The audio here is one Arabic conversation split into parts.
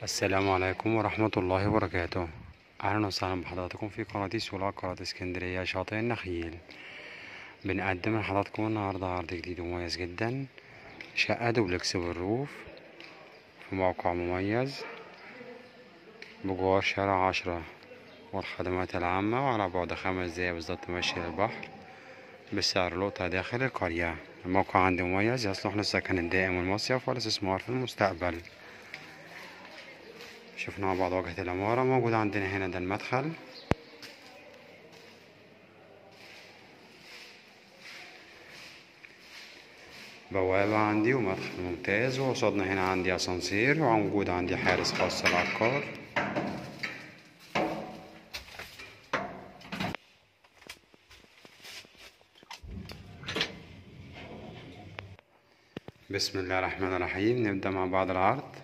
السلام عليكم ورحمة الله وبركاته. أهلا وسهلا بحضراتكم في قناة سولا، قناة اسكندرية شاطئ النخيل. بنقدم لحضراتكم النهاردة عرض جديد ومميز جدا، شقة دوبلكس بالروف في موقع مميز بجوار شارع 10 والخدمات العامة، وعلى بعد 5 دقايق بالظبط مشي للبحر، بسعر لقطة داخل القرية. الموقع عندي مميز، يصلح للسكن الدائم والمصيف والاستثمار في المستقبل. شفنا مع بعض واجهة العمارة. موجود عندنا هنا ده المدخل، بوابة عندي ومدخل ممتاز، وقصادنا هنا عندي اسانسير، وموجود عندي حارس خاص للعقار. بسم الله الرحمن الرحيم. نبدأ مع بعض العرض.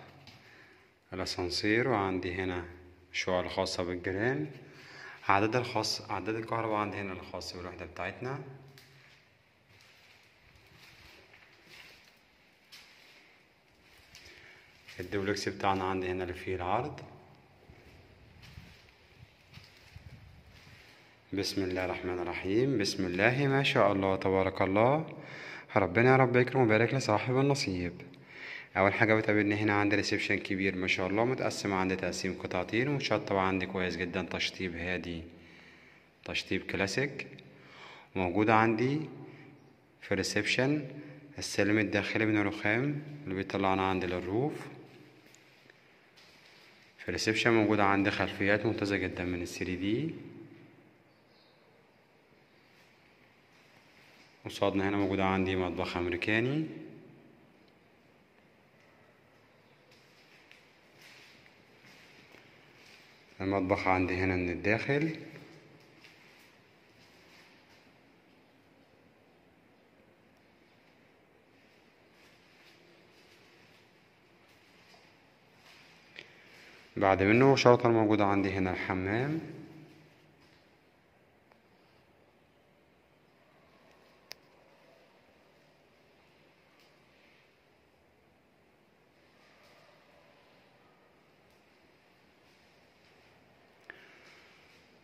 الاسانسير، وعندي هنا الشقق الخاصة بالجيران. عدد الكهرباء عندي هنا الخاص بالوحدة بتاعتنا. الدوبلكس بتاعنا عندي هنا اللي فيه العرض. بسم الله الرحمن الرحيم. بسم الله ما شاء الله تبارك الله. ربنا يا رب يكرم ويبارك لصاحب النصيب. اول حاجه بتقابلني هنا عندي ريسبشن كبير ما شاء الله، متقسم عندي تقسيم قطعتين، ومتشطب عندي كويس جدا، تشطيب هادي، تشطيب كلاسيك. موجود عندي في الريسبشن السلم الداخلي من الرخام اللي بيطلعنا عندي للروف. في الريسبشن موجود عندي خلفيات ممتازه جدا من ال3D. قصادنا هنا موجود عندي مطبخ امريكاني. المطبخ عندي هنا من الداخل. بعد منه مباشرة موجود عندي هنا الحمام.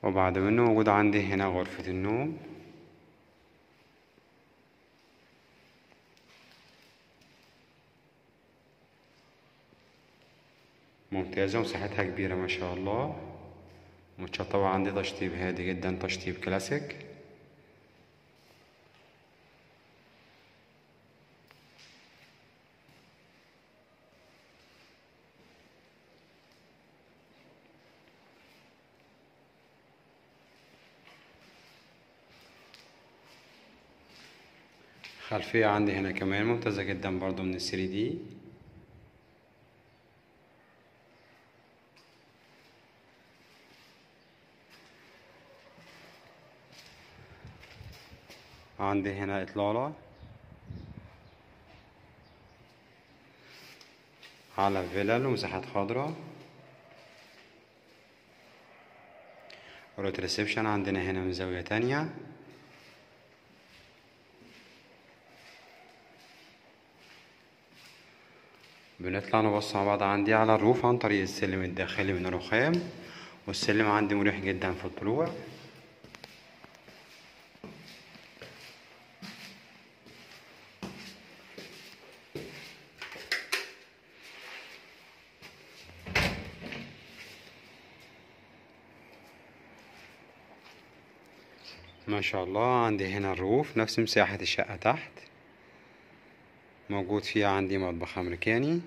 وبعد منه موجود عندي هنا غرفة النوم. ممتازة ومساحتها كبيرة ما شاء الله، متشطبة عندي تشطيب هادي جدا، تشطيب كلاسيك. خلفية عندي هنا كمان ممتازة جدا برضو من ال3D. عندي هنا إطلالة على فيلل ومساحات خضراء. ورة ريسبشن عندنا هنا من زاوية تانية. بنطلع نبص مع بعض عندي على الروف عن طريق السلم الداخلي من الرخام، والسلم عندي مريح جدا في الطلوع. ما شاء الله. عندي هنا الروف نفس مساحة الشقة تحت، موجود فيها عندي مطبخ أمريكاني.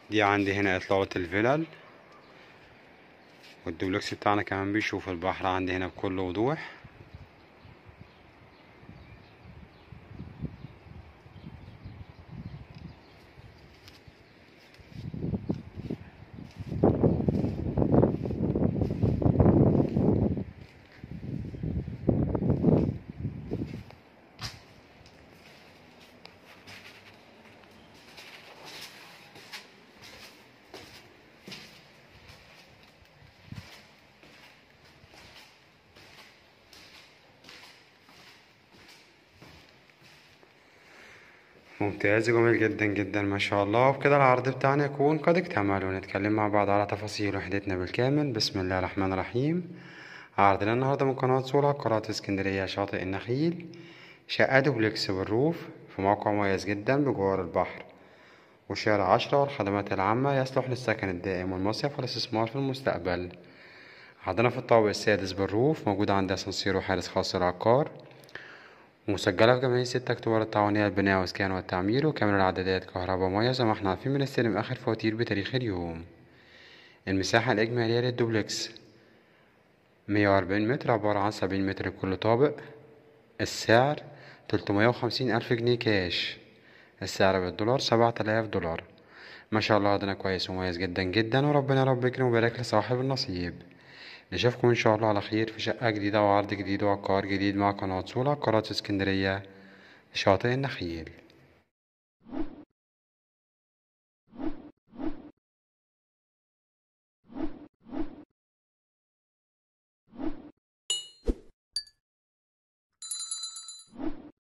دي عندي هنا إطلالة الفلل، والدوبلكس بتاعنا كمان بيشوف البحر عندي هنا بكل وضوح. ممتاز، جميل جدا جدا ما شاء الله. وبكده العرض بتاعنا يكون قد اكتمل، ونتكلم مع بعض على تفاصيل وحدتنا بالكامل. بسم الله الرحمن الرحيم. عرضنا النهاردة من قناة سولا، قناة اسكندرية، شاطئ النخيل. شقة دوبلكس بالروف في موقع مميز جدا بجوار البحر وشارع 10، والخدمات العامة، يصلح للسكن الدائم والمصيف والاستثمار في المستقبل. عندنا في الطابق السادس بالروف، موجود عندنا أسانسير وحارس خاص للعقار، ومسجلة في جمعية 6 أكتوبر التعاونية للبناء والإسكان والتعمير، وكامل الإعدادات كهرباء ومياه زي ما احنا عارفين. بنستلم آخر فواتير بتاريخ اليوم. المساحة الإجمالية للدوبلكس 140 متر، عبارة عن 70 متر لكل طابق. السعر 350 ألف جنيه كاش. السعر بالدولار 7000 دولار. ما شاء الله عرضنا كويس ومميز جدا جدا، وربنا رب يكرم ويبارك لصاحب النصيب. نشوفكم إن شاء الله على خير في شقة جديدة وعرض جديد وعقار جديد مع قناة سولا، قناة اسكندرية، شاطئ النخيل.